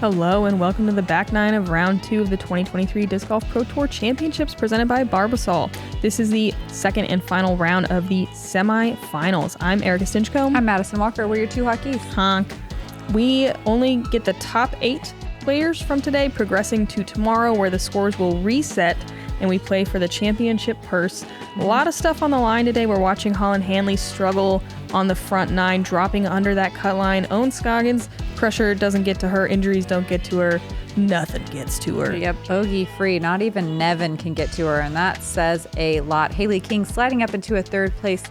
Hello and welcome to the back nine of round 2 of the 2023 Disc Golf Pro Tour Championships presented by Barbasol. This is the second and final round of the semi-finals. I'm Erika Stinchcomb. I'm Madison Walker. We're your two hotkeys. Honk. We only get the top 8 players from today progressing to tomorrow where the scores will reset and we play for the championship purse. A lot of stuff on the line today. We're watching Holyn Handley struggle on the front 9, dropping under that cut line. Own Scoggins, pressure doesn't get to her, injuries don't get to her, nothing gets to her. Yep, bogey free. Not even Nevin can get to her, and that says a lot. Haley King sliding up into a third place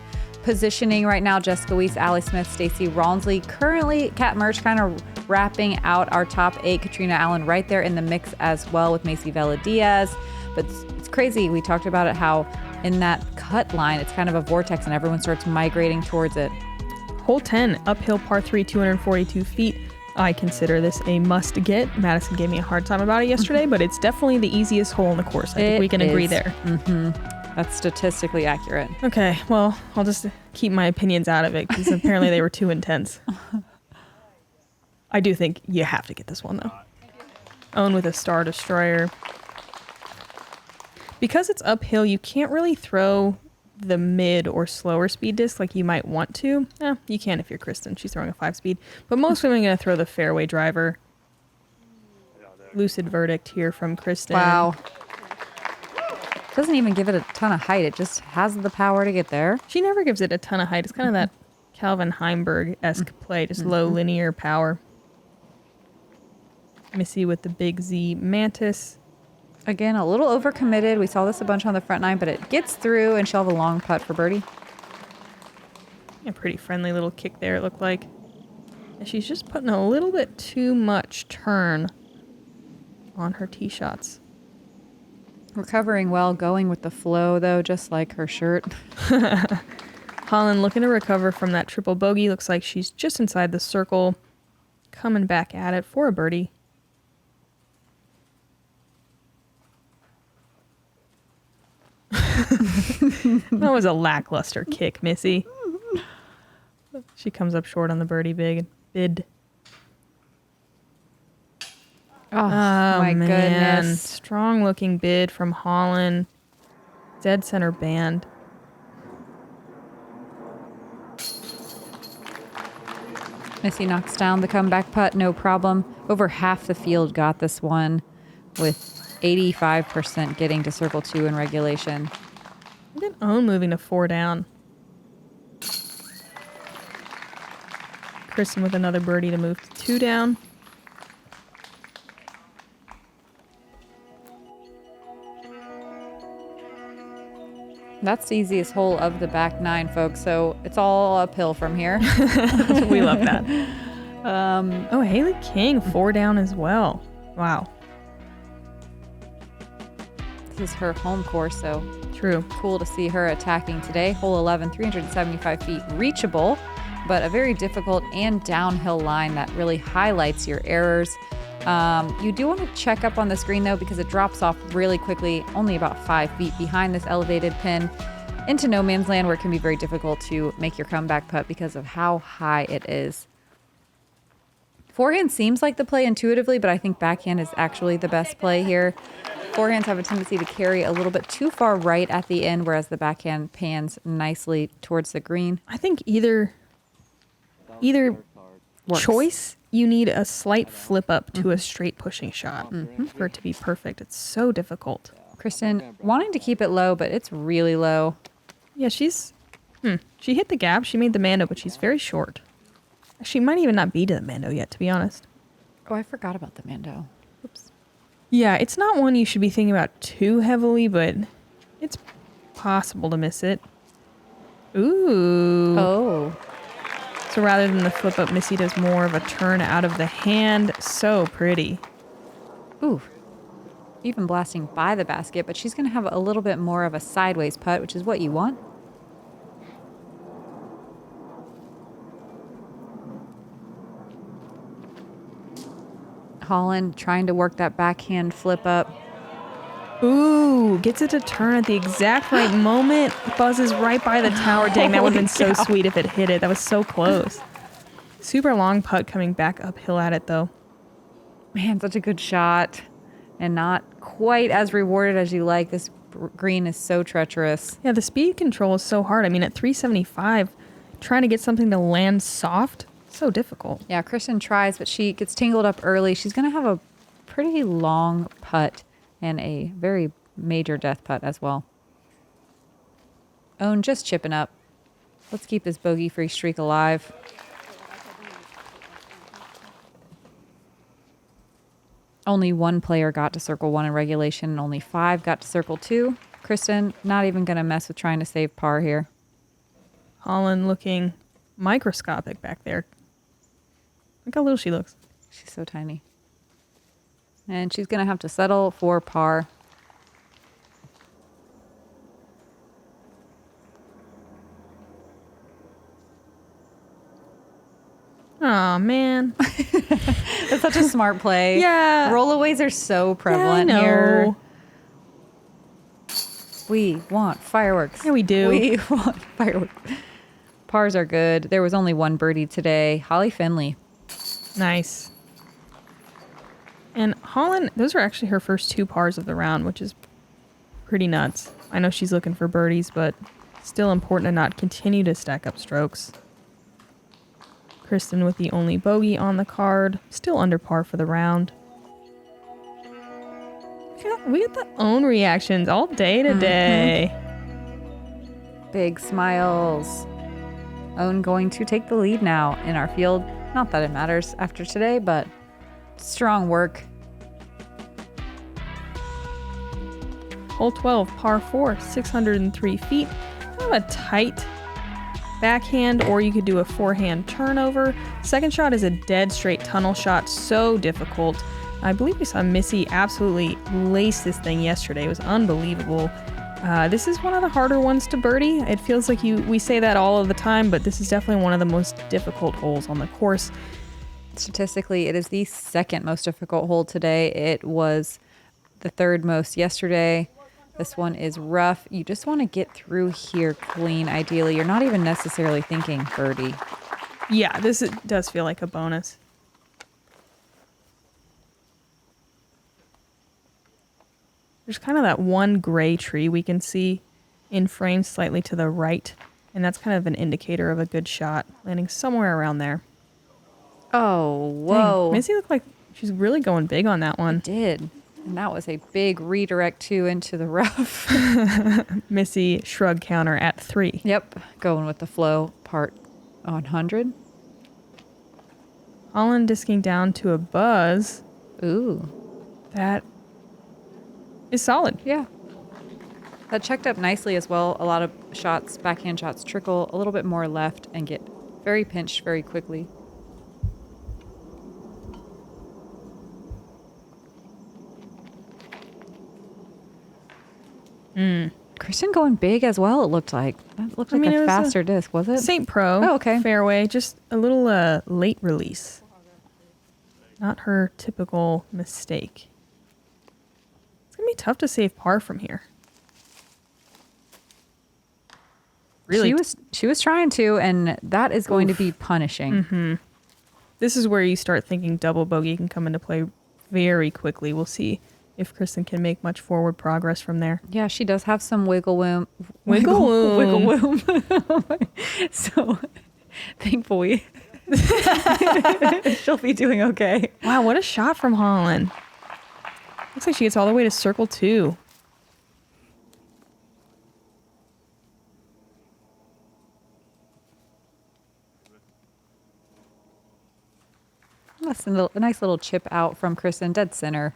positioning right now. Jessica Weiss, Allie Smith, Stacy Rawnsley. Currently, Kat Merch kind of wrapping out our top 8. Katrina Allen right there in the mix as well with Macy Vela Diaz. But it's crazy. We talked about it, how in that cut line, it's kind of a vortex and everyone starts migrating towards it. Hole 10, uphill par 3, 242 feet. I consider this a must get. Madison gave me a hard time about it yesterday, but it's definitely the easiest hole in the course. I think we can agree there. That's statistically accurate. Okay, well, I'll just keep my opinions out of it because apparently they were too intense. I do think you have to get this one, though. Own with a Star Destroyer. Because it's uphill, you can't really throw the mid or slower speed disc like you might want to. You can if you're Kristin. She's throwing a 5-speed. But most women are going to throw the fairway driver. Lucid verdict here from Kristin. Wow. Doesn't even give it a ton of height. It just has the power to get there. She never gives it a ton of height. It's kind of that Calvin Heimberg-esque play, just low linear power. Missy with the big Z Mantis. Again, a little overcommitted. We saw this a bunch on the front 9, but it gets through, and she'll have a long putt for birdie. A pretty friendly little kick there, it looked like. And she's just putting a little bit too much turn on her tee shots. Recovering well, going with the flow, though, just like her shirt. Holyn looking to recover from that triple bogey. Looks like she's just inside the circle. Coming back at it for a birdie. That was a lackluster kick, Missy. She comes up short on the birdie bid. Oh my goodness. Strong looking bid from Holyn. Dead center band. Missy knocks down the comeback putt, no problem. Over half the field got this one with 85% getting to circle 2 in regulation. And then Own moving to 4 down. Kristin with another birdie to move to 2 down. That's the easiest hole of the back 9, folks. So it's all uphill from here. We love that. Haley King 4 down as well. Wow. This is her home course, so True. Cool to see her attacking today. Hole 11, 375 feet reachable, but a very difficult and downhill line that really highlights your errors. You do want to check up on the screen, though, because it drops off really quickly, only about 5 feet behind this elevated pin into no man's land, where it can be very difficult to make your comeback putt because of how high it is. Forehand seems like the play intuitively, but I think backhand is actually the best play here. Forehands have a tendency to carry a little bit too far right at the end, whereas the backhand pans nicely towards the green. I think either choice, you need a slight flip up to a straight pushing shot for it to be perfect. It's so difficult. Kristin wanting to keep it low, but it's really low. Yeah, she hit the gap. She made the Mando, but she's very short. She might even not be to the Mando yet, to be honest. Oh, I forgot about the Mando. Oops. Yeah, it's not one you should be thinking about too heavily, but it's possible to miss it. Ooh. Oh. So rather than the flip up, Missy does more of a turn out of the hand. So pretty. Ooh. Even blasting by the basket, but she's going to have a little bit more of a sideways putt, which is what you want. Holyn trying to work that backhand flip up. Ooh, gets it to turn at the exact right moment. Buzzes right by the tower. Dang, that would have been so sweet if it hit it. That was so close. Super long putt coming back uphill at it, though. Man, such a good shot. And not quite as rewarded as you like. This green is so treacherous. Yeah, the speed control is so hard. I mean, at 375, trying to get something to land soft, so difficult. Yeah, Kristin tries, but she gets tangled up early. She's going to have a pretty long putt and a very major death putt as well. Owen just chipping up. Let's keep his bogey-free streak alive. Only one player got to circle 1 in regulation, and only 5 got to circle 2. Kristin, not even going to mess with trying to save par here. Holyn looking microscopic back there. Look how little she looks. She's so tiny. And she's going to have to settle for par. Oh man. That's such a smart play. Yeah. Rollaways are so prevalent yeah, I know. here. We want fireworks. Yeah, we do. We want fireworks. Pars are good. There was only one birdie today. Holly Finley. Nice. And Holyn, those are actually her first 2 pars of the round, which is pretty nuts. I know she's looking for birdies, but still important to not continue to stack up strokes. Kristin with the only bogey on the card, still under par for the round. We get the own reactions all day today. Big smiles. Owen going to take the lead now in our field. Not that it matters after today, but strong work. Hole 12, par 4, 603 feet. Kind of a tight backhand, or you could do a forehand turnover. Second shot is a dead straight tunnel shot, so difficult. I believe we saw Missy absolutely lace this thing yesterday. It was unbelievable. This is one of the harder ones to birdie. It feels like we say that all of the time, but this is definitely one of the most difficult holes on the course. Statistically, it is the second most difficult hole today. It was the third most yesterday. This one is rough. You just want to get through here clean, ideally. You're not even necessarily thinking birdie. Yeah, does feel like a bonus. There's kind of that one gray tree we can see in frame slightly to the right, and that's kind of an indicator of a good shot, landing somewhere around there. Oh, whoa. Dang, Missy looked like she's really going big on that one. It did. And that was a big redirect 2 into the rough. Missy shrug counter at 3. Yep. Going with the flow part 100. Holyn disking down to a buzz. Ooh. That is solid. Yeah. That checked up nicely as well. A lot of shots, backhand shots, trickle a little bit more left and get very pinched very quickly. Kristin going big as well, it looked like. That looked like a faster disc, was it? St. Pro. Oh, okay. Fairway. Just a little late release. Not her typical mistake. It's going to be tough to save par from here. Really? She was trying to, and that is going to be punishing. Mm-hmm. This is where you start thinking double bogey can come into play very quickly. We'll see if Kristin can make much forward progress from there. Yeah, she does have some wiggle room. Wiggle room. So, thankfully, she'll be doing okay. Wow, what a shot from Holyn. Looks like she gets all the way to circle 2. That's a nice little chip out from Kristin, dead center.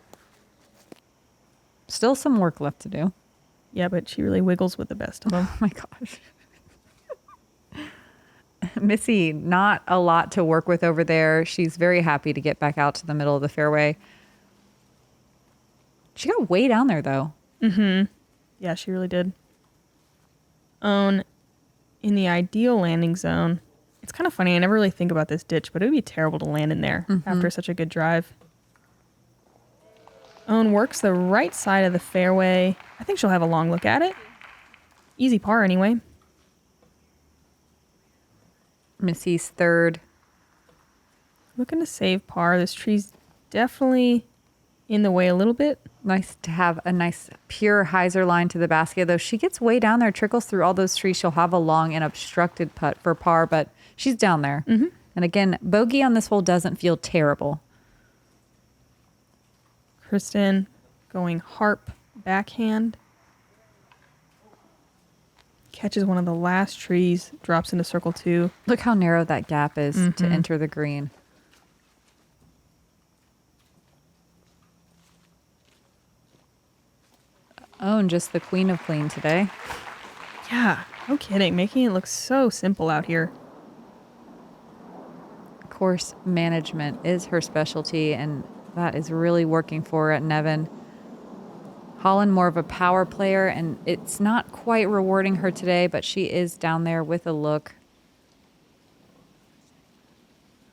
Still some work left to do. Yeah, but she really wiggles with the best of them. Oh my gosh. Missy, not a lot to work with over there. She's very happy to get back out to the middle of the fairway. She got way down there, though. Mm-hmm. Yeah, she really did. Own in the ideal landing zone. It's kind of funny. I never really think about this ditch, but it would be terrible to land in there after such a good drive. Owen works the right side of the fairway. I think she'll have a long look at it. Easy par anyway. Missy's third. Looking to save par. This tree's definitely in the way a little bit. Nice to have a nice pure hyzer line to the basket, though. She gets way down there, trickles through all those trees. She'll have a long and obstructed putt for par, but she's down there. Mm-hmm. And again, bogey on this hole doesn't feel terrible. Kristin going harp backhand. Catches one of the last trees, drops into circle 2. Look how narrow that gap is to enter the green. Own just the queen of clean today. Yeah, no kidding. Making it look so simple out here. Course management is her specialty, and that is really working for her at Nevin. Holyn, more of a power player, and it's not quite rewarding her today, but she is down there with a look.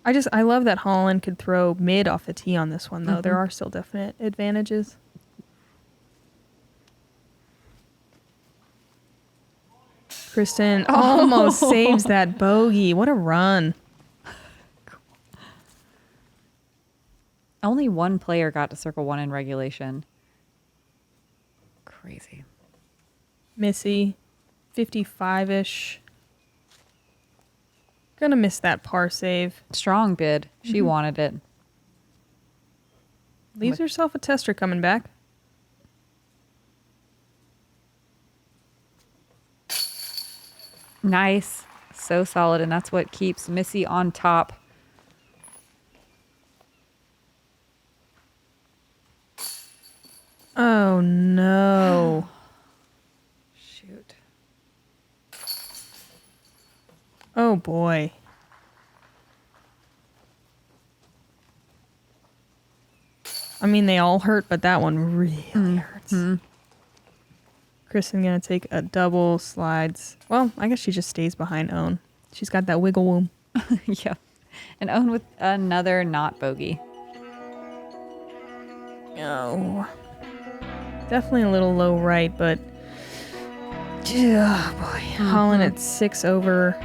I love that Holyn could throw mid off the tee on this one, though. There are still definite advantages. Kristin almost saves that bogey. What a run. Only one player got to circle 1 in regulation. Crazy. Missy, 55-ish. Gonna miss that par save. Strong bid. She wanted it. Leaves herself a tester coming back. Nice. So solid, and that's what keeps Missy on top. Oh, no. Shoot. Oh, boy. I mean, they all hurt, but that one really hurts. Kristin gonna take a double, slides. Well, I guess she just stays behind Own. She's got that wiggle room. Yeah. And Own with another not bogey. Oh. Definitely a little low right, but oh boy. Holyn at 6 over,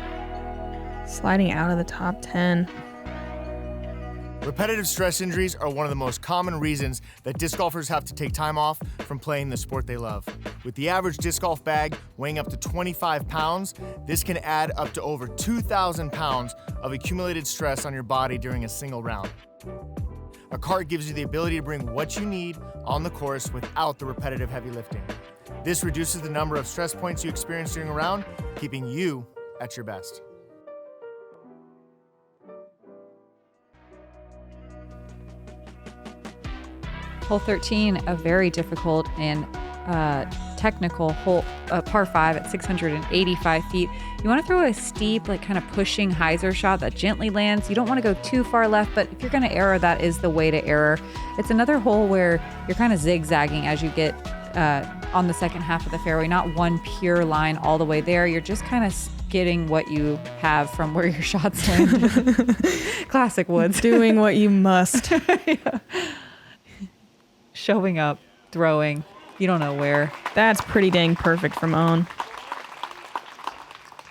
sliding out of the top 10. Repetitive stress injuries are one of the most common reasons that disc golfers have to take time off from playing the sport they love. With the average disc golf bag weighing up to 25 pounds, this can add up to over 2,000 pounds of accumulated stress on your body during a single round. A cart gives you the ability to bring what you need on the course without the repetitive heavy lifting. This reduces the number of stress points you experience during a round, keeping you at your best. Hole 13, a very difficult and technical hole, par 5 at 685 feet. You want to throw a steep, like kind of pushing hyzer shot that gently lands. You don't want to go too far left, but if you're going to error, that is the way to error. It's another hole where you're kind of zigzagging as you get on the second half of the fairway, not one pure line all the way there. You're just kind of getting what you have from where your shots land. Classic Woods. Doing what you must. Yeah. Showing up, throwing, you don't know where. That's pretty dang perfect from Own.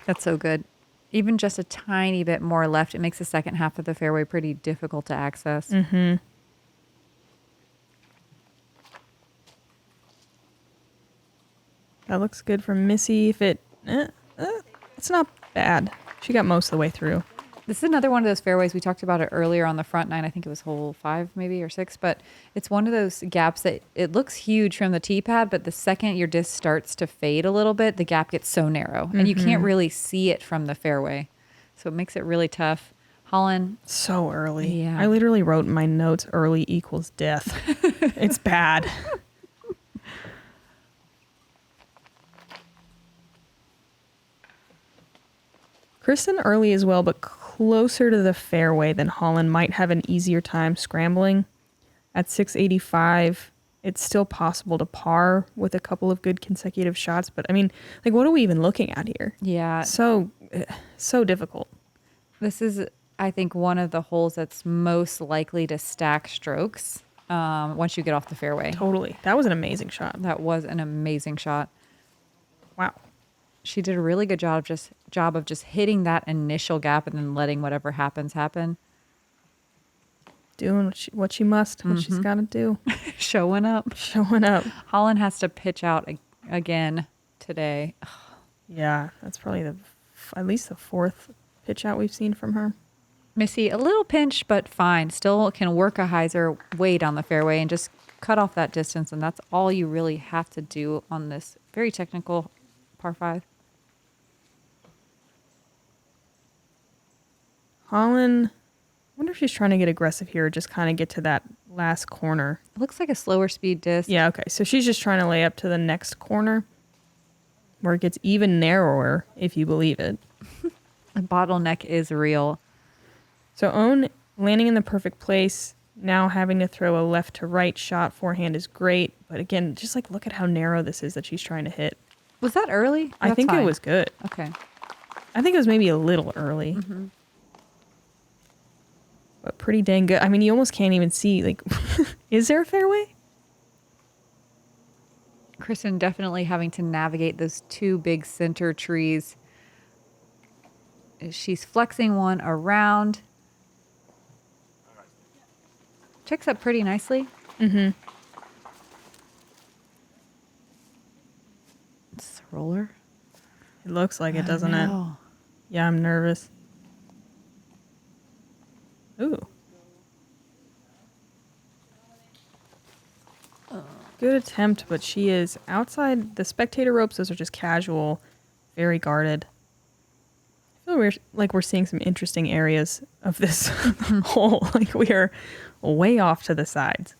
That's so good. Even just a tiny bit more left, it makes the second half of the fairway pretty difficult to access. Mm-hmm. That looks good from Missy. If it's not bad. She got most of the way through. This is another one of those fairways. We talked about it earlier on the front nine. I think it was hole 5 maybe or 6, but it's one of those gaps that it looks huge from the tee pad, but the second your disc starts to fade a little bit, the gap gets so narrow and you can't really see it from the fairway. So it makes it really tough. Holyn. So early. Yeah. I literally wrote in my notes, early equals death. It's bad. Kristin early as well, but closer to the fairway than Holyn, might have an easier time scrambling. At 685, it's still possible to par with a couple of good consecutive shots. But I mean, like, what are we even looking at here? Yeah. So difficult. This is, I think, one of the holes that's most likely to stack strokes once you get off the fairway. Totally. That was an amazing shot. That was an amazing shot. Wow. She did a really good job of just hitting that initial gap and then letting whatever happens happen. doing what she must, what she's got to do. Showing up. Showing up. Holyn has to pitch out again today. Yeah, that's probably at least the fourth pitch out we've seen from her. Missy, a little pinch, but fine. Still can work a hyzer way down the fairway and just cut off that distance, and that's all you really have to do on this very technical par 5. Holyn, I wonder if she's trying to get aggressive here, or just kind of get to that last corner. It looks like a slower speed disc. Yeah, okay. So she's just trying to lay up to the next corner where it gets even narrower, if you believe it. The bottleneck is real. So Own landing in the perfect place, now having to throw a left to right shot. Forehand is great. But again, just like look at how narrow this is that she's trying to hit. Was that early? I think it was good. Okay. I think it was maybe a little early. But pretty dang good. I mean, you almost can't even see, like, is there a fairway? Kristin definitely having to navigate those two big center trees. She's flexing one around. Checks up pretty nicely. Mm-hmm. It's a roller. It looks like it, doesn't it? No. Yeah, I'm nervous. Ooh. Good attempt, but she is outside the spectator ropes. Those are just casual, very guarded. I feel like we're seeing some interesting areas of this hole. Like we are way off to the sides.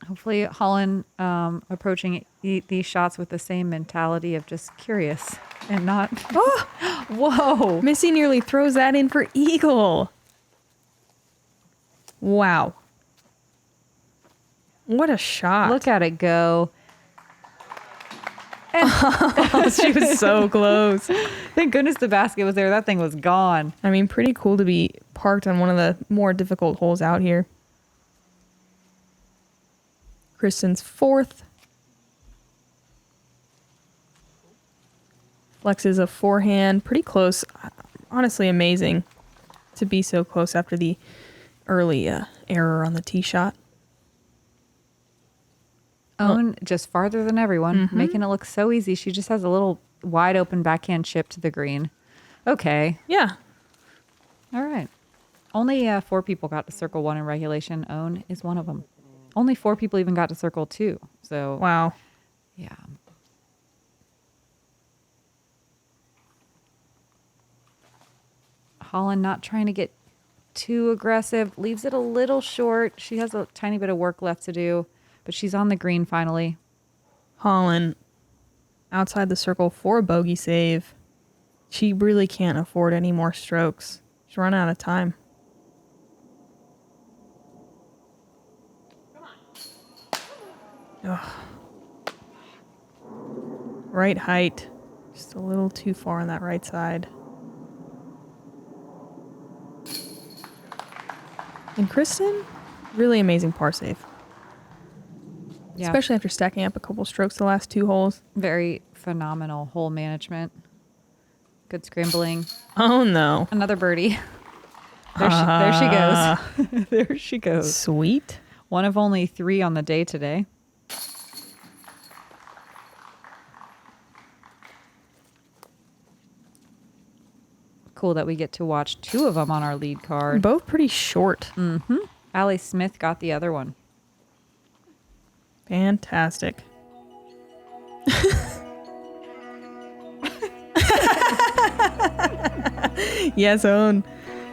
Hopefully Holyn approaching these shots with the same mentality of just curious and not... Oh! Whoa! Missy nearly throws that in for eagle. Wow. What a shot. Look at it go. And Oh, she was so close. thank goodness the basket was there. That thing was gone. I mean, pretty cool to be parked on one of the more difficult holes out here. Kristin's fourth. Flexes a forehand. Pretty close. Honestly, amazing to be so close after the early error on the tee shot. Own just farther than everyone, making it look so easy. She just has a little wide open backhand chip to the green. Okay. Yeah. All right. Only 4 people got to circle 1 in regulation. Own is one of them. Only 4 people even got to circle 2. So, Wow. yeah. Holyn not trying to get too aggressive. Leaves it a little short. She has a tiny bit of work left to do, but she's on the green finally. Holyn outside the circle for a bogey save. She really can't afford any more strokes. She's run out of time. Ugh. Right height. Just a little too far on that right side. And Kristin, really amazing par save. Yeah. Especially after stacking up a couple strokes the last 2 holes. Very phenomenal hole management. Good scrambling. Oh no. Another birdie. There she goes. There she goes. Sweet. One of only 3 on the day today. Cool that we get to watch 2 of them on our lead card. Both pretty short. Allie Smith got the other one. Fantastic. Yes, Own.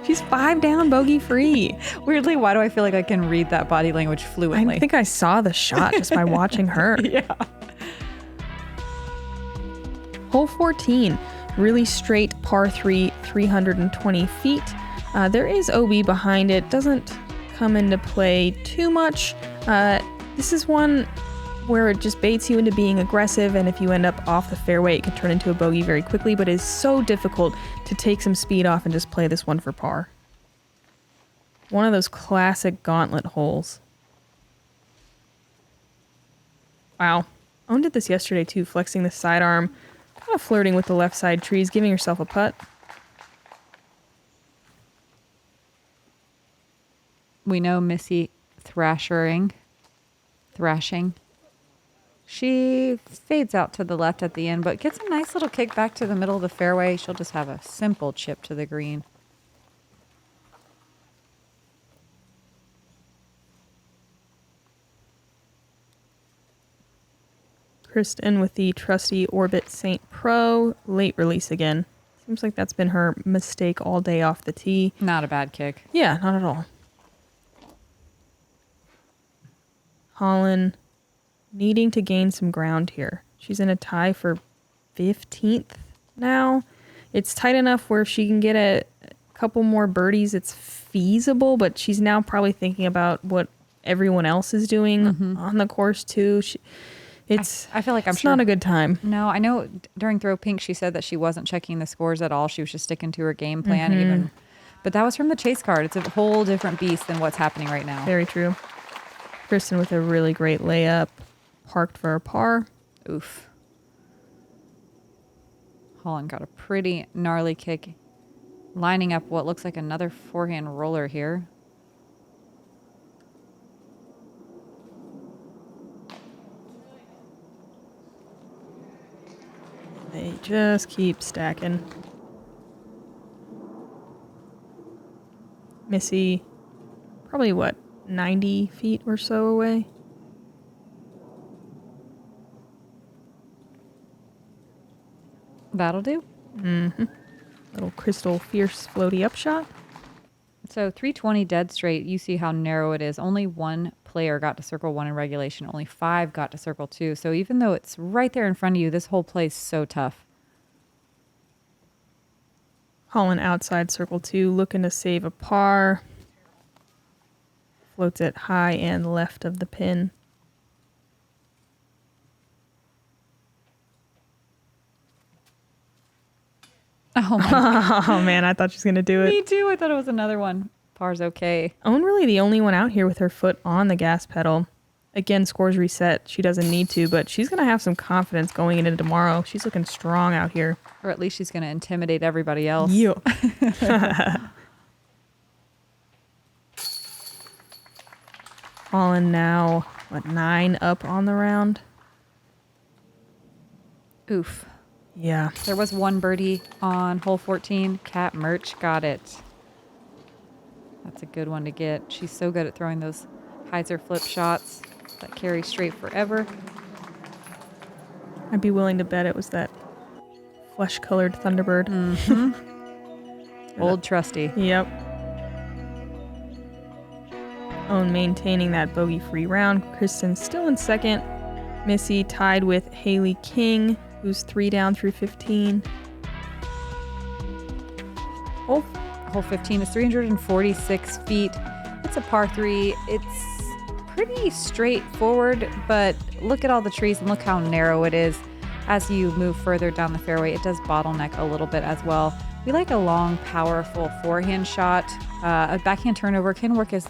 She's 5 down, bogey free. Weirdly, why do I feel like I can read that body language fluently? I think I saw the shot just by watching her. Yeah. Hole 14, really straight par 3, 320 feet. There is OB behind it. Doesn't come into play too much. This is one where it just baits you into being aggressive, and if you end up off the fairway, it can turn into a bogey very quickly, but it is so difficult to take some speed off and just play this one for par. One of those classic gauntlet holes. Wow. Own did this yesterday too, flexing the sidearm, kind of flirting with the left side trees, giving herself a putt. We know Missy thrashing. She fades out to the left at the end, but gets a nice little kick back to the middle of the fairway. She'll just have a simple chip to the green. Kristin with the trusty Orbit St. Pro. Late release again. Seems like that's been her mistake all day off the tee. Not a bad kick. Yeah, not at all. Holyn needing to gain some ground here. She's in a tie for 15th now. It's tight enough where if she can get a couple more birdies, it's feasible, but she's now probably thinking about what everyone else is doing on the course too. I feel like it's not a good time. No, I know during Throw Pink she said that she wasn't checking the scores at all. She was just sticking to her game plan even. But that was from the chase card. It's a whole different beast than what's happening right now. Very true. Kristin with a really great layup. Parked for a par. Oof. Holyn got a pretty gnarly kick. Lining up what looks like another forehand roller here. They just keep stacking. Missy, probably what, 90 feet or so away? That'll do. Little crystal fierce floaty upshot. So 320 dead straight. You see how narrow it is. Only one player got to circle 1 in regulation. Only 5 got to circle 2. So even though it's right there in front of you, this whole play's so tough. Holyn outside circle 2, looking to save a par. Floats it high and left of the pin. Oh, my Oh, man, I thought she was going to do it. Me too. I thought it was another one. Par's okay. Owen really the only one out here with her foot on the gas pedal. Again, scores reset. She doesn't need to, but she's going to have some confidence going into tomorrow. She's looking strong out here. Or at least she's going to intimidate everybody else. Yeah. Holyn now, 9 up on the round? Oof. Yeah. There was one birdie on hole 14. Cat Merch got it. That's a good one to get. She's so good at throwing those hyzer flip shots that carry straight forever. I'd be willing to bet it was that flesh-colored Thunderbird. Old trusty. Yep. Owen maintaining that bogey-free round. Kristin still in second. Missy tied with Haley King, who's 3 down through 15. Hole 15 is 346 feet. It's a par 3. It's pretty straightforward, but look at all the trees and look how narrow it is. As you move further down the fairway, it does bottleneck a little bit as well. We like a long, powerful forehand shot. A backhand turnover can work as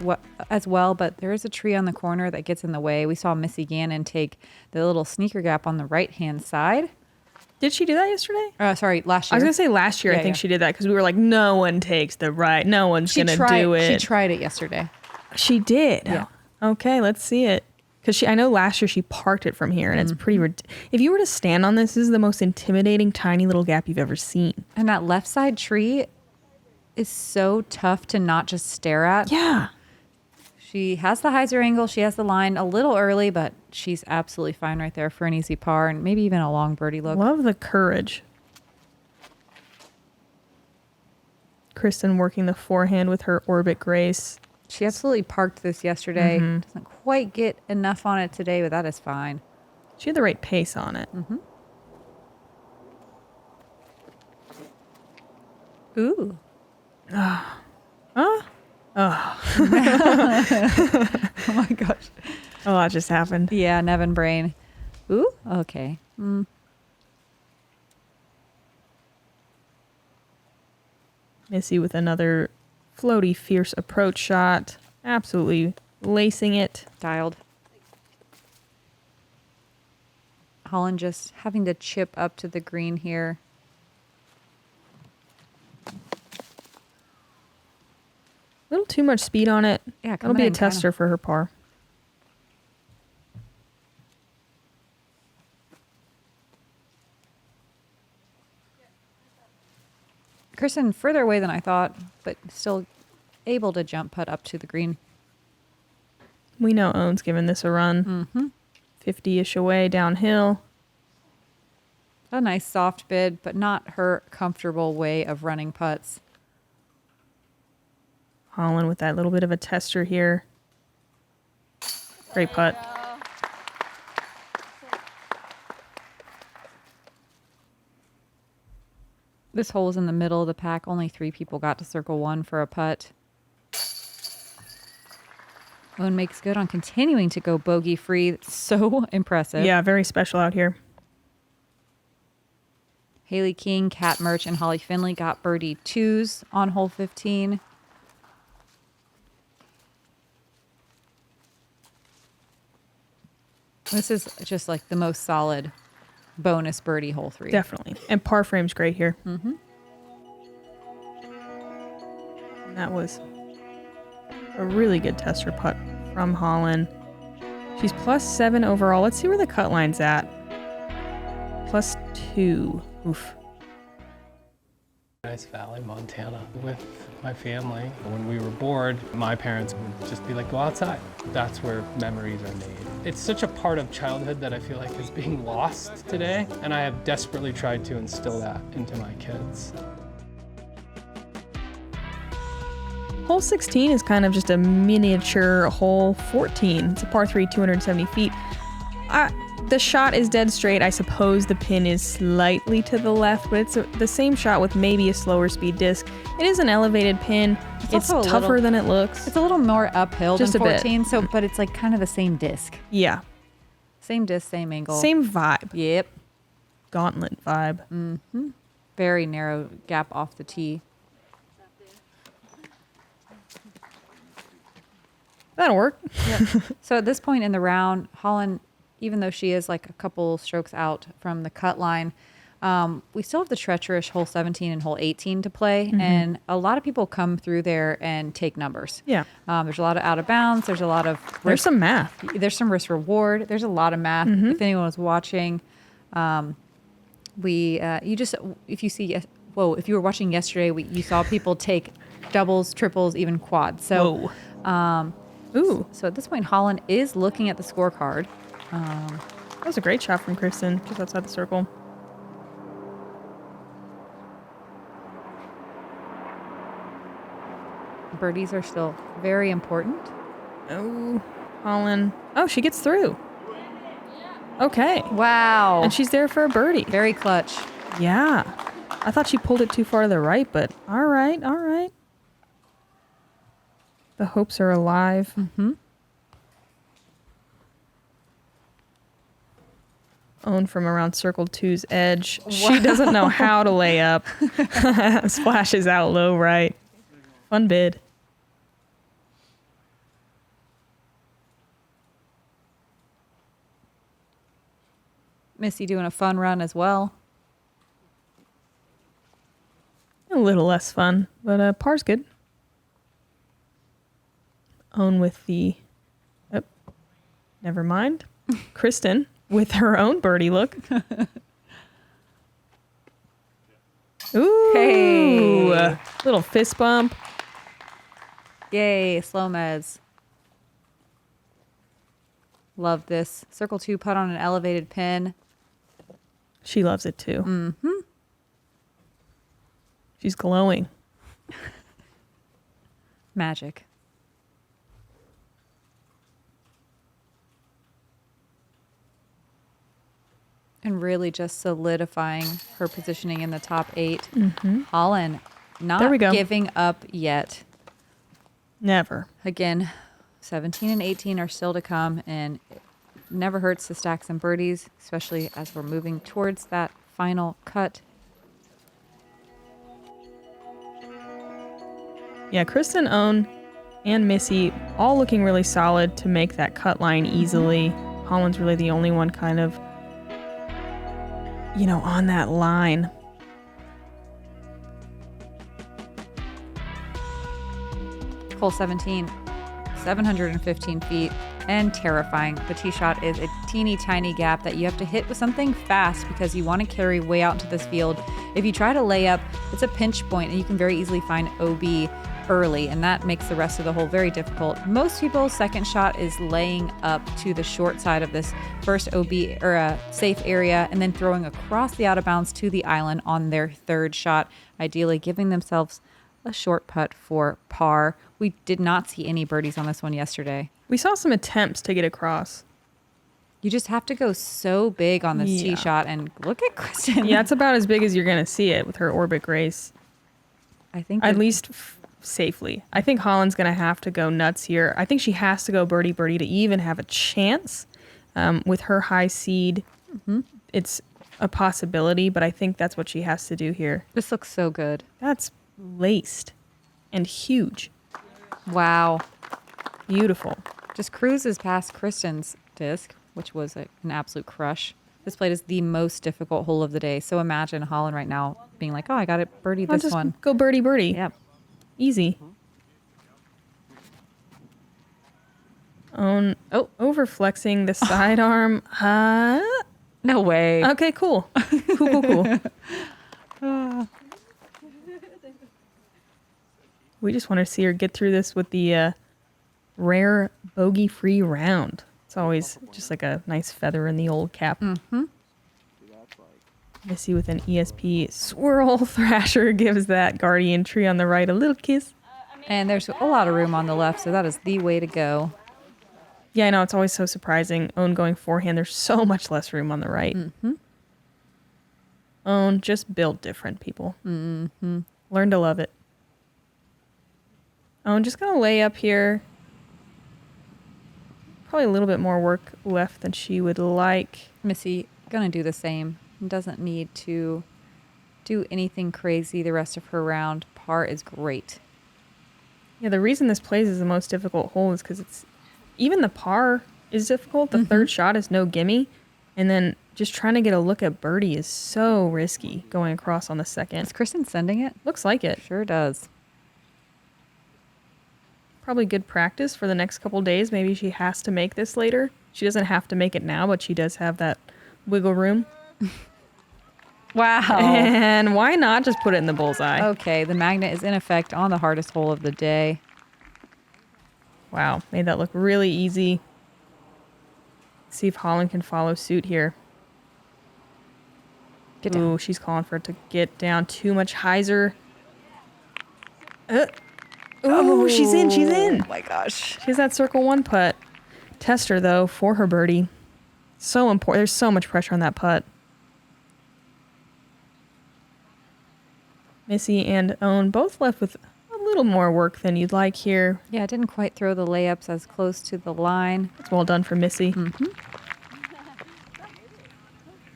well, but there is a tree on the corner that gets in the way. We saw Missy Gannon take the little sneaker gap on the right-hand side. Did she do that yesterday? Sorry, last year. I was going to say last year, I think she did that because we were like, no one takes the right. No one's going to do it. She tried it yesterday. She did? Yeah. Okay, let's see it. Because I know last year she parked it from here, and it's pretty... If you were to stand on this is the most intimidating tiny little gap you've ever seen. And that left side tree is so tough to not just stare at. Yeah. She has the hyzer angle. She has the line a little early, but she's absolutely fine right there for an easy par and maybe even a long birdie look. Love the courage. Kristin working the forehand with her Orbit Grace. She absolutely parked this yesterday. Doesn't quite get enough on it today, but that is fine. She had the right pace on it. Ooh. Oh Oh my gosh. A lot just happened. Yeah, Nevin brain. Ooh, okay. Missy with another floaty, fierce approach shot. Absolutely lacing it. Dialed. Holyn just having to chip up to the green here. little too much speed on it. Yeah, that'll be a tester for her par. Kristin further away than I thought, but still able to jump putt up to the green. We know Owen's given this a run. 50-ish away downhill. A nice soft bid, but not her comfortable way of running putts. Holyn with that little bit of a tester here. Great putt. This hole is in the middle of the pack. Only 3 people got to circle 1 for a putt. Owen makes good on continuing to go bogey free. It's so impressive. Yeah, very special out here. Haley King, Kat Murch, and Holly Finley got birdie 2s on hole 15. This is just like the most solid bonus birdie hole 3. Definitely. And par frame's great here. And that was a really good tester putt from Holyn. She's +7 overall. Let's see where the cut line's at. +2. Oof. Nice Valley, Montana, with my family. When we were bored, my parents would just be like, go outside. That's where memories are made. It's such a part of childhood that I feel like is being lost today, and I have desperately tried to instill that into my kids. Hole 16 is kind of just a miniature hole 14. It's a par 3, 270 feet. The shot is dead straight. I suppose the pin is slightly to the left, but it's the same shot with maybe a slower speed disc. It is an elevated pin. It's tougher than it looks. It's a little more uphill Just than a bit. 14, so but it's like kind of the same disc. Yeah. Same disc, same angle. Same vibe. Yep. Gauntlet vibe. Very narrow gap off the tee. That'll work. So at this point in the round, Holyn, even though she is like a couple strokes out from the cut line, we still have the treacherous hole 17 and hole 18 to play. And a lot of people come through there and take numbers. Yeah. There's a lot of out of bounds. There's a lot of risk. There's some math. There's some risk reward. There's a lot of math. If anyone was watching, if you were watching yesterday, you saw people take doubles, triples, even quads. So, Ooh. so at this point, Holyn is looking at the scorecard. That was a great shot from Kristin, just outside the circle. Birdies are still very important. Oh, Holyn. Oh, she gets through. Okay. Wow. And she's there for a birdie. Very clutch. Yeah. I thought she pulled it too far to the right, but all right, all right. The hopes are alive. Own from around circle 2's edge. She doesn't know how to lay up. Splashes out low right. Fun bid. Missy doing a fun run as well. A little less fun, but par's good. Own with the... Oh, never mind. Kristin with her own birdie look. Ooh. Hey. Little fist bump. Yay, slow mez. Love this. Circle 2 putt on an elevated pin. She loves it too. She's glowing. Magic. And really just solidifying her positioning in the top 8. Holyn There we not go. giving up yet. Never. Again, 17 and 18 are still to come, and it never hurts to stack some birdies, especially as we're moving towards that final cut. Yeah, Kristin, Own, and Missy all looking really solid to make that cut line easily. Holyn's really the only one kind of, you know, on that line. Hole 17, 715 feet, and terrifying. The tee shot is a teeny tiny gap that you have to hit with something fast because you want to carry way out into this field. If you try to lay up, it's a pinch point and you can very easily find OB early, and that makes the rest of the hole very difficult. Most people's second shot is laying up to the short side of this first OB or a safe area and then throwing across the out of bounds to the island on their third shot, ideally giving themselves a short putt for par. We did not see any birdies on this one yesterday. We saw some attempts to get across. You just have to go so big on this tee shot, and look at Kristin. Yeah, it's about as big as you're going to see it with her orbit grace. I think at least safely. I think Holyn's going to have to go nuts here. I think she has to go birdie to even have a chance. With her high seed, it's a possibility, but I think that's what she has to do here. This looks so good. That's laced and huge. Wow. Beautiful. Just cruises past Kristin's disc, which was an absolute crush. This plate is the most difficult hole of the day. So imagine Holyn right now being like, oh, I got it birdie this just one. Go birdie. Yep. Easy. Overflexing the sidearm. No way. Okay, cool. Cool. We just want to see her get through this with the rare bogey-free round. It's always just like a nice feather in the old cap. Missy with an ESP swirl thrasher gives that guardian tree on the right a little kiss. And there's a lot of room on the left, so that is the way to go. Yeah, I know. It's always so surprising. Own going forehand. There's so much less room on the right. Own just built different, people. Learn to love it. Own just going to lay up here. Probably a little bit more work left than she would like. Missy going to do the same. Doesn't need to do anything crazy the rest of her round. Par is great. Yeah, the reason this plays is the most difficult hole is because it's even the par is difficult. The third shot is no gimme. And then just trying to get a look at birdie is so risky going across on the second. Is Kristin sending it? Looks like it. Sure does. Probably good practice for the next couple days. Maybe she has to make this later. She doesn't have to make it now, but she does have that wiggle room. Wow. And why not just put it in the bullseye? Okay, the magnet is in effect on the hardest hole of the day. Wow, made that look really easy. See if Holyn can follow suit here. Get down. Ooh, she's calling for it to get down. Too much hyzer. Oh, she's in. Oh my gosh. She has that circle one putt. Test her, though, for her birdie. So important. There's so much pressure on that putt. Missy and Own both left with a little more work than you'd like here. Yeah, I didn't quite throw the layups as close to the line. It's well done for Missy.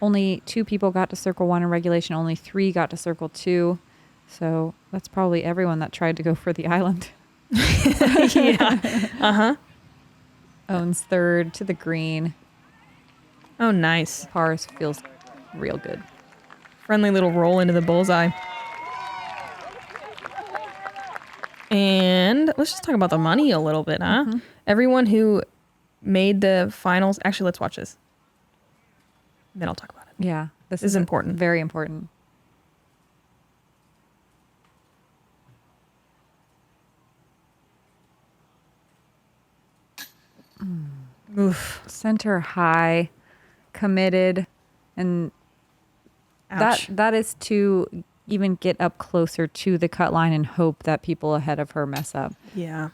Only 2 people got to circle 1 in regulation. Only 3 got to circle 2. So that's probably everyone that tried to go for the island. Yeah. Owns third to the green. Oh, nice. Par feels real good. Friendly little roll into the bullseye. And let's just talk about the money a little bit, huh? Everyone who made the finals. Actually, let's watch this. Then I'll talk about it. Yeah. This is important. Very important. Oof. Center high, committed, and Ouch. that is to even get up closer to the cut line and hope that people ahead of her mess up. Yeah.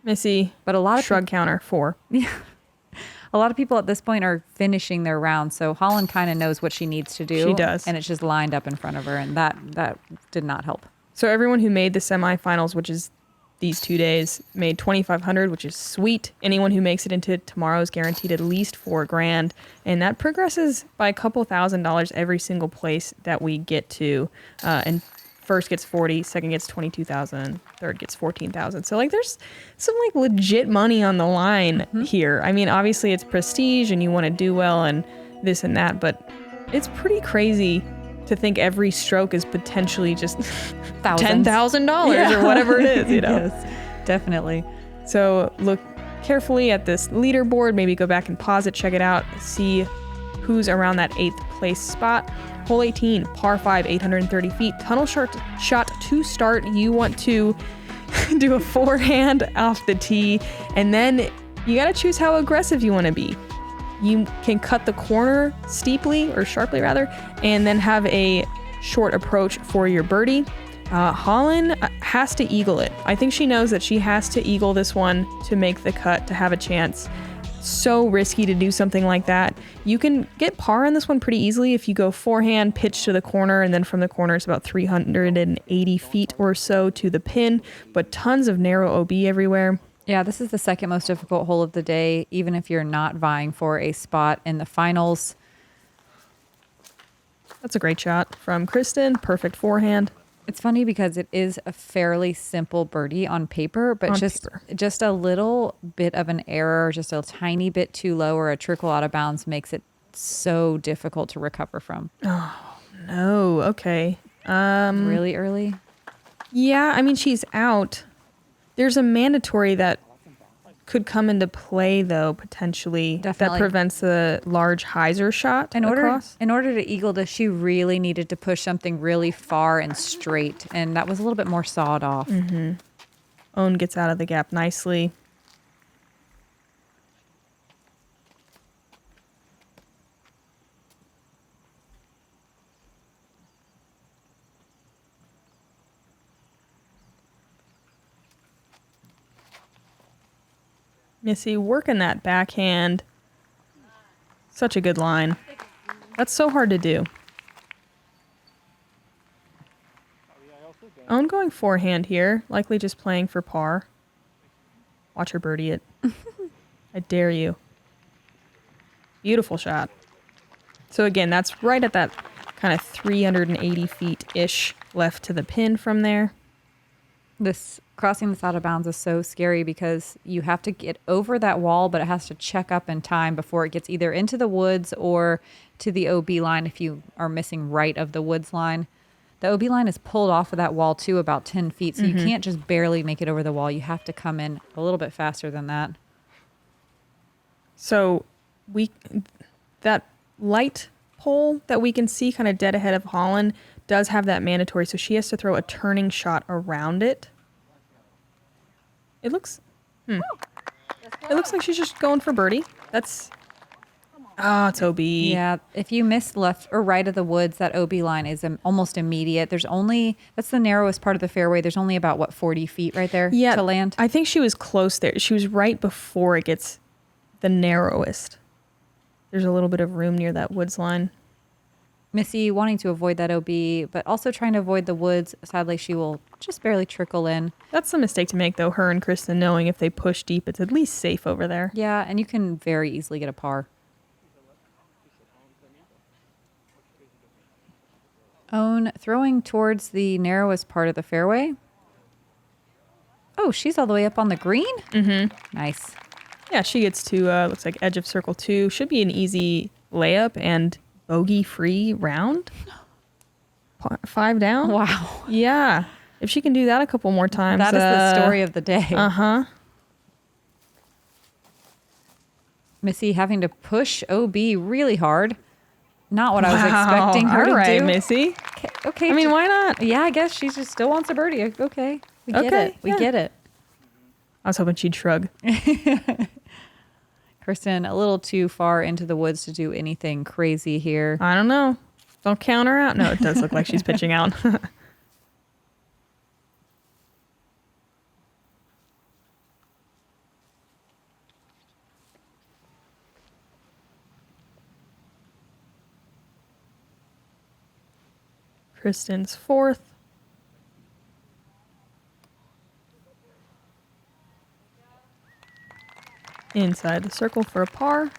Missy, But a lot of shrug counter, 4. a lot of people at this point are finishing their round, so Holyn kind of knows what she needs to do. She does. And it's just lined up in front of her, and that did not help. So everyone who made the semifinals, which is these 2 days, made $2,500, which is sweet. Anyone who makes it into tomorrow is guaranteed at least $4,000, and that progresses by a couple $1,000 every single place that we get to. And first gets 40, second gets 22,000, third gets 14,000. So like, there's some like legit money on the line here. I mean, obviously it's prestige, and you want to do well, and this and that, but it's pretty crazy to think every stroke is potentially just $10,000 or whatever it is, you know. Yes, Definitely. So look carefully at this leaderboard, maybe go back and pause it, check it out, see who's around that 8th place spot. Hole 18, par 5, 830 feet. Tunnel shot to start. You want to do a forehand off the tee, and then you got to choose how aggressive you want to be. You can cut the corner steeply, or sharply rather, and then have a short approach for your birdie. Holyn has to eagle it. I think she knows that she has to eagle this one to make the cut, to have a chance. So risky to do something like that. You can get par on this one pretty easily if you go forehand, pitch to the corner, and then from the corner it's about 380 feet or so to the pin, but tons of narrow OB everywhere. Yeah, this is the second most difficult hole of the day, even if you're not vying for a spot in the finals. That's a great shot from Kristin. Perfect forehand. It's funny because it is a fairly simple birdie on paper, but just a little bit of an error, just a tiny bit too low or a trickle out of bounds makes it so difficult to recover from. Oh, no. Okay. Really early? Yeah, I mean, she's out. There's a mandatory that could come into play, though, potentially. Definitely. That prevents the large hyzer shot across. In order to eagle this, she really needed to push something really far and straight, and that was a little bit more sawed off. Mm-hmm. Owen gets out of the gap nicely. Missy working that backhand. Such a good line. That's so hard to do. Owen going forehand here, likely just playing for par. Watch her birdie it. I dare you. Beautiful shot. So again, that's right at that kind of 380 feet-ish left to the pin from there. This crossing this out of bounds is so scary because you have to get over that wall, but it has to check up in time before it gets either into the woods or to the OB line if you are missing right of the woods line. The OB line is pulled off of that wall too, about 10 feet, so you can't just barely make it over the wall. You have to come in a little bit faster than that. So that light pole that we can see kind of dead ahead of Holyn does have that mandatory, so she has to throw a turning shot around it. It looks like she's just going for birdie. It's OB. Yeah, if you miss left or right of the woods, that OB line is almost immediate. That's the narrowest part of the fairway. There's only about 40 feet right there to land. I think she was close there. She was right before it gets the narrowest. There's a little bit of room near that woods line. Missy wanting to avoid that OB, but also trying to avoid the woods. Sadly, she will just barely trickle in. That's the mistake to make, though, her and Kristin knowing if they push deep, it's at least safe over there. Yeah, and you can very easily get a par. Owen throwing towards the narrowest part of the fairway. Oh, she's all the way up on the green? Mm-hmm. Nice. Yeah, she gets to, looks like edge of circle 2. Should be an easy layup and bogey-free round. 5 down. Wow. Yeah. If she can do that a couple more times. That is the story of the day. Uh-huh. Missy having to push OB really hard. Not what I was expecting her to do. All right, Missy. Okay. I mean, why not? Yeah, I guess she just still wants a birdie. Okay. We get it. We get it. I was hoping she'd shrug. Kristin, a little too far into the woods to do anything crazy here. I don't know. Don't count her out. No, it does look like she's pitching out. Kristin's 4th. Inside the circle for a par.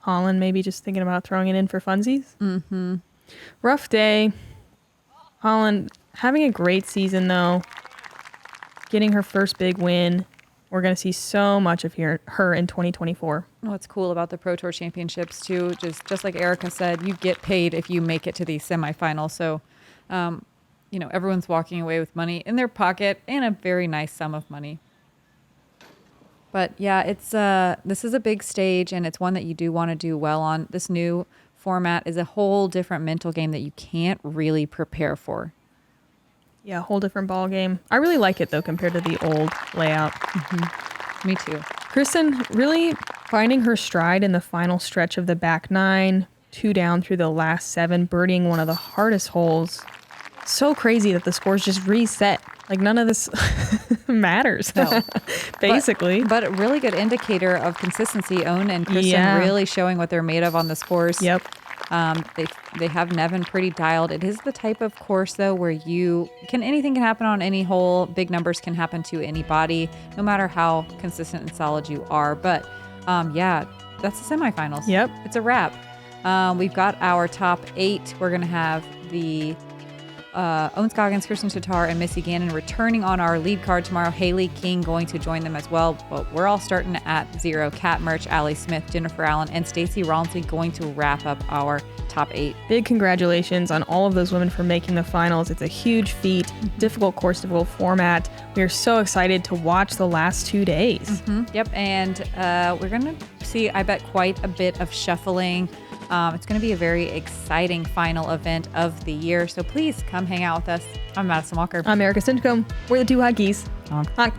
Holyn maybe just thinking about throwing it in for funsies. Mm-hmm. Rough day. Holyn having a great season, though. Getting her first big win. We're going to see so much of her in 2024. What's cool about the Pro Tour Championships, too, just like Erika said, you get paid if you make it to the semifinals. So everyone's walking away with money in their pocket and a very nice sum of money. But yeah, this is a big stage, and it's one that you do want to do well on. This new format is a whole different mental game that you can't really prepare for. Yeah, a whole different ball game. I really like it though compared to the old layout. Me too. Kristin really finding her stride in the final stretch of the back 9, 2 down through the last 7, birdieing one of the hardest holes. So crazy that the scores just reset. Like none of this matters, No. basically. But a really good indicator of consistency. Owen and Kristin really showing what they're made of on the scores. Yep. They have Nevin pretty dialed. It is the type of course though where anything can happen on any hole. Big numbers can happen to anybody, no matter how consistent and solid you are. But yeah, that's the semifinals. Yep. It's a wrap. We've got our top 8. We're gonna have the Scoggins, Kristin, Tattar, and Missy Gannon returning on our lead card tomorrow. Haley King going to join them as well. But we're all starting at 0. Kat Murch, Allie Smith, Jennifer Allen, and Stacey Rawlsey going to wrap up our top 8. Big congratulations on all of those women for making the finals. It's a huge feat, difficult course, difficult format. We are so excited to watch the last 2 days. Yep, and we're going to see, I bet, quite a bit of shuffling. It's going to be a very exciting final event of the year, so please come hang out with us. I'm Madison Walker. I'm Erika Stinchcomb. We're the Two Hot Geese. Honk. Honk.